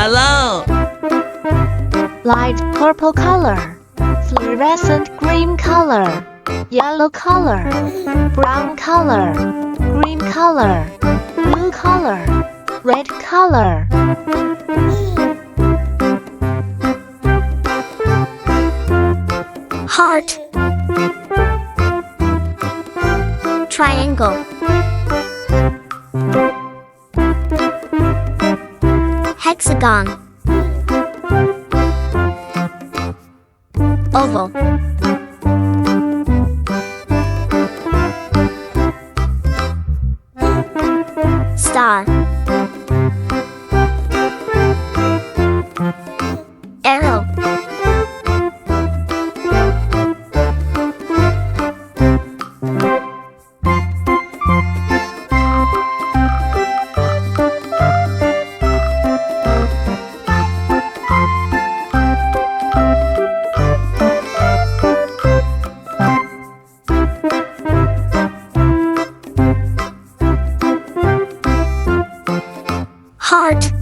Yellow. Light purple color. Fluorescent green color. Yellow color. Brown color. Green color. Blue color. Red color. Heart. Triangle. Hexagon. Oval. Star. Arrow. Heart.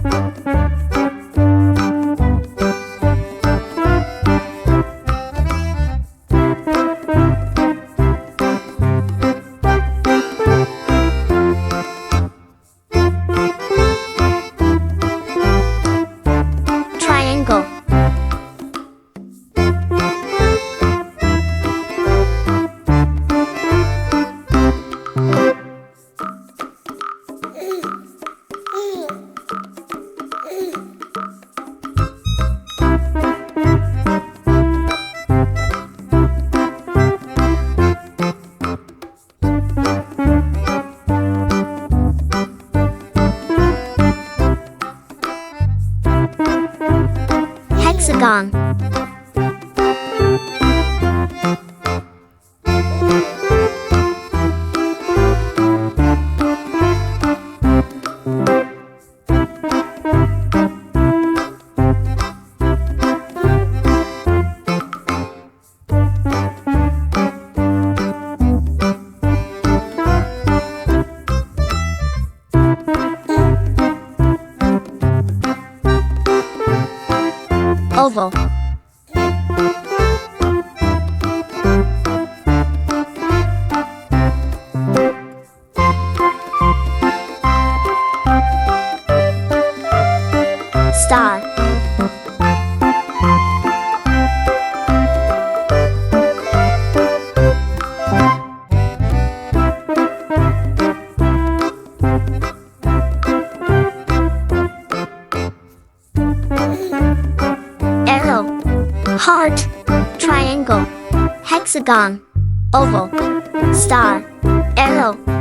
Triangle. Hexagon. Oval. Star. Arrow. Heart. Triangle. Hexagon. Oval. Star. Arrow.